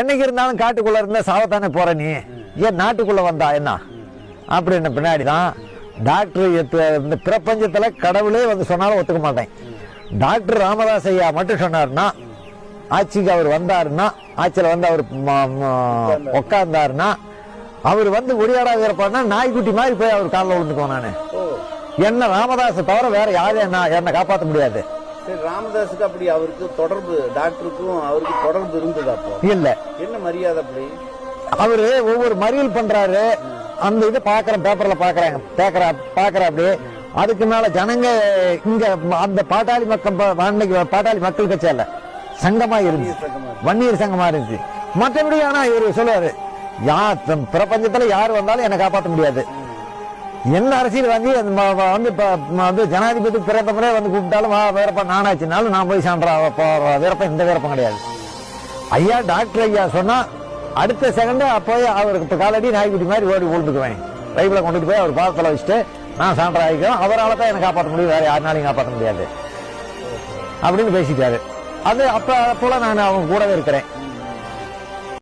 என்னைக்கு இருந்தாலும் காட்டுக்குள்ள இருந்தா சாவத்தானே போற நீ, ஏன் நாட்டுக்குள்ள வந்தா என்ன அப்படின்னு பின்னாடிதான் டாக்டர் இந்த பிரபஞ்சத்துல கடவுளே வந்து சொன்னாலும் ஒத்துக்க மாட்டேன். டாக்டர் ராமதாஸ் ஐயா மட்டும் சொன்னாருன்னா, ஆட்சிக்கு அவர் வந்தாருன்னா, ஆட்சியில வந்து அவர் உட்கார்ந்தாருன்னா, அவர் வந்து ஒடியாடாக இருப்பாருன்னா நாய்க்குட்டி மாதிரி போய் அவர் காலில் விழுந்துக்குவோம். நானு என்ன ராமதாஸ் தவிர வேற யாரும் என்ன காப்பாற்ற முடியாது. ராமதாஸுக்கு அப்படி அவருக்கு தொடர்பு, டாக்டருக்கும் அவருக்கு தொடர்பு இருந்தது அப்போ இல்ல. என்ன மரியாதை அப்படி அவரு ஒவ்வொரு மறியல் பண்றாரு, அந்த இது பாக்குறேன், பேப்பர்ல பாக்குற அப்படி. அதுக்கு மேல ஜனங்க இங்க அந்த பாட்டாளி மக்கள் கட்சி அல்ல, சங்கமா இருந்துச்சு, வன்னியர் சங்கமா இருந்துச்சு. மற்றபடி ஆனா இவரு சொல்லுவாரு, பிரபஞ்சத்துல யாரு வந்தாலும் என்ன காப்பாற்ற முடியாது. என்ன அரசியல்வாதி வந்து ஜனாதிபதி பிரதமரே வந்து கூப்பிட்டாலும் வீரப்பன் நானாச்சுனாலும் நான் போய் சான்றா வீரப்பன், இந்த வீரப்பம் கிடையாது. ஐயா டாக்டர் ஐயா சொன்னா அடுத்த செகண்ட் போய் அவருக்கு காலடி நாய்க்குட்டி மாதிரி ஓடி விழுந்துக்குவேன். பைபிளை கொண்டுட்டு போய் அவர் பாதத்தில் வச்சுட்டு நான் சான்றா ஆகிக்கிறோம், அவரால் தான் என்ன காப்பாற்ற முடியும், வேற யாருனாலையும் காப்பாற்ற முடியாது அப்படின்னு பேசிட்டாரு. அது அப்ப போல நான் அவங்க கூடவே இருக்கிறேன்.